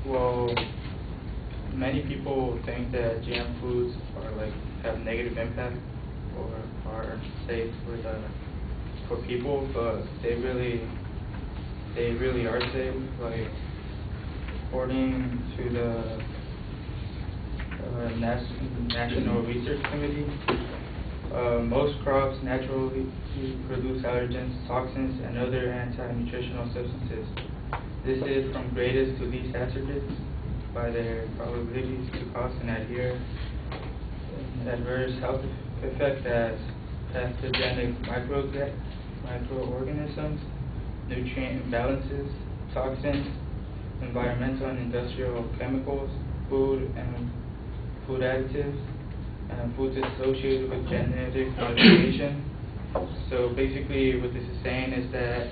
Well, many people think that GM foods are like have negative impact or are safe for people, but they really are safe. Like according to the National Research Committee, most crops naturally produce allergens, toxins, and other anti-nutritional substances. This is from greatest to least hazardous by their probabilities to cause and adhere adverse health effects as pathogenic microorganisms, nutrient imbalances, toxins, environmental and industrial chemicals, food and food additives, and foods associated with genetic modification. So basically what this is saying is that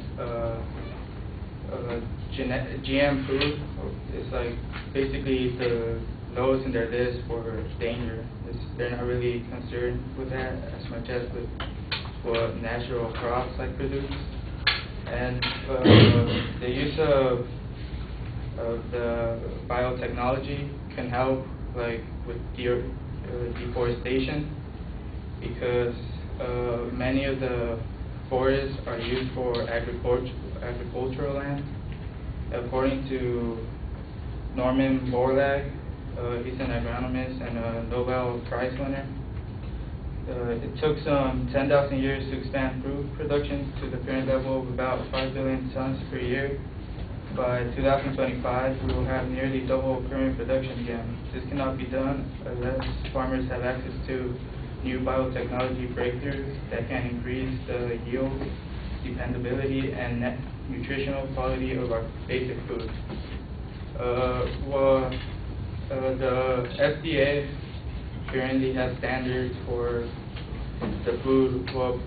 GM food is like basically the lowest in their list for danger. They're not really concerned with that as much as with what natural crops like produce. And the use of the biotechnology can help like with deforestation because many of the forests are used for agricultural land. According to Norman Borlaug, he's an agronomist and a Nobel Prize winner. It took some 10,000 years to expand fruit production to the current level of about 5 billion tons per year. By 2025, we will have nearly double current production again. This cannot be done unless farmers have access to new biotechnology breakthroughs that can increase the yield, dependability, and nutritional quality of our basic food. The FDA currently has standards for the food. Well,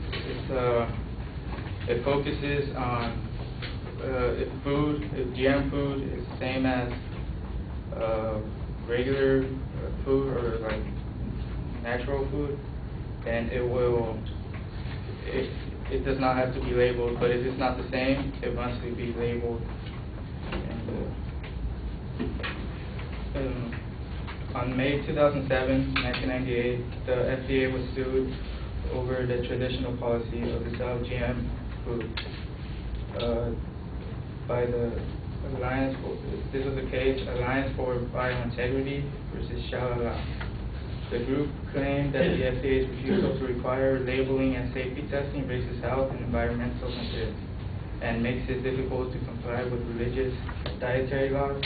it focuses on if GM food is the same as regular food or like natural food, then it does not have to be labeled, but if it's not the same, it must be labeled. And on May 2007, 1998, the FDA was sued over the traditional policy of the sale of GM food by the Alliance for, this was the case, Alliance for Biointegrity versus Shalala. The group claimed that the FDA's refusal to require labeling and safety testing raises health and environmental concerns and makes it difficult to comply with religious dietary laws.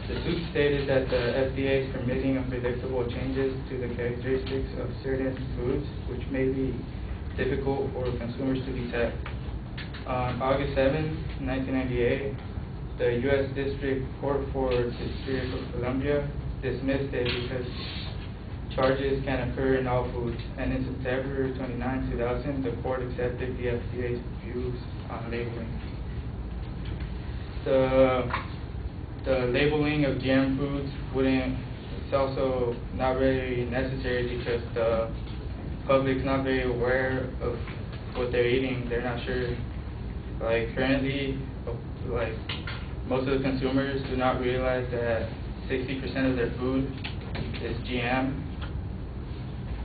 The suit stated that the FDA is permitting unpredictable changes to the characteristics of certain foods, which may be difficult for consumers to detect. On August 7, 1998, the U.S. District Court for the District of Columbia dismissed it because charges can occur in all foods, and in September 29, 2000, the court accepted the FDA's views on labeling. The labeling of GM foods it's also not very necessary because the public's not very aware of what they're eating. They're not sure. Like currently, like most of the consumers do not realize that 60% of their food is GM,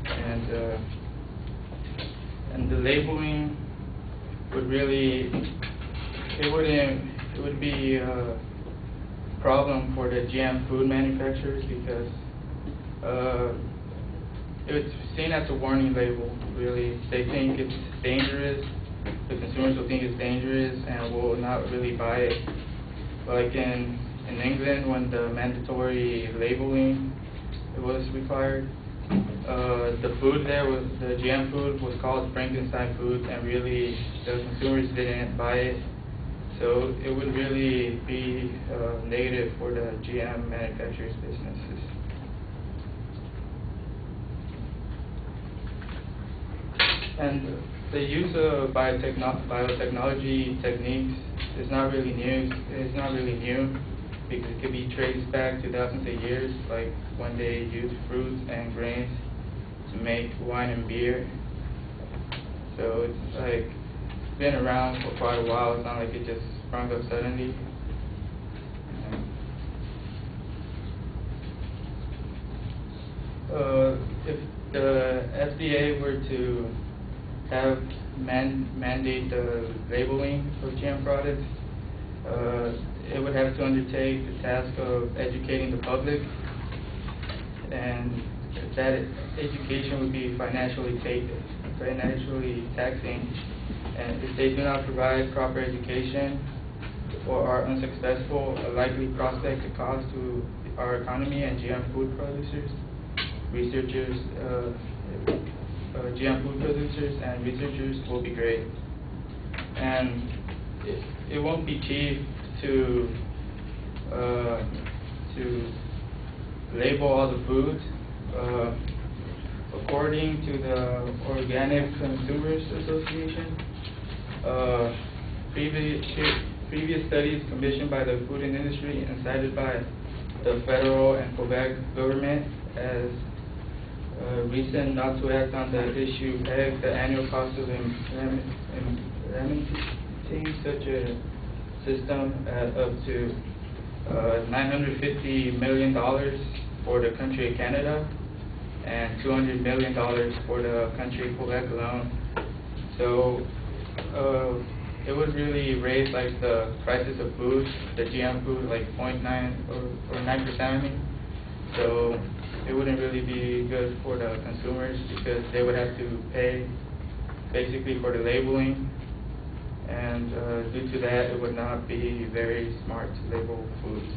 and the labeling would would be a problem for the GM food manufacturers because it's seen as a warning label. Really, they think it's dangerous. The consumers will think it's dangerous and will not really buy it. Like in England, when the mandatory labeling was required, the food there was the GM food was called Frankenstein food, and really the consumers didn't buy it. So it would really be negative for the GM manufacturers' businesses. And the use of biotechnology techniques is not really new. It's not really new because it could be traced back to thousands of years, like when they used fruits and grains to make wine and beer. So it's like it's been around for quite a while. It's not like it just sprung up suddenly. If the FDA were to have mandate the labeling of GM products, it would have to undertake the task of educating the public, and that education would be financially taxing. And if they do not provide proper education or are unsuccessful, a likely prospect of cost to our economy and GM food producers, GM food producers and researchers will be great. And it won't be cheap to label all the foods. According to the Organic Consumers Association, previous studies commissioned by the food industry and cited by the federal and Quebec government as recent not to act on the issue pegged the annual cost of implementing such a system at up to $950 million for the country of Canada and $200 million for the country of Quebec alone. So it would really raise like the prices of food, the GM food, like 0.9 or 9%, I mean. So it wouldn't really be good for the consumers because they would have to pay basically for the labeling, and due to that it would not be very smart to label foods.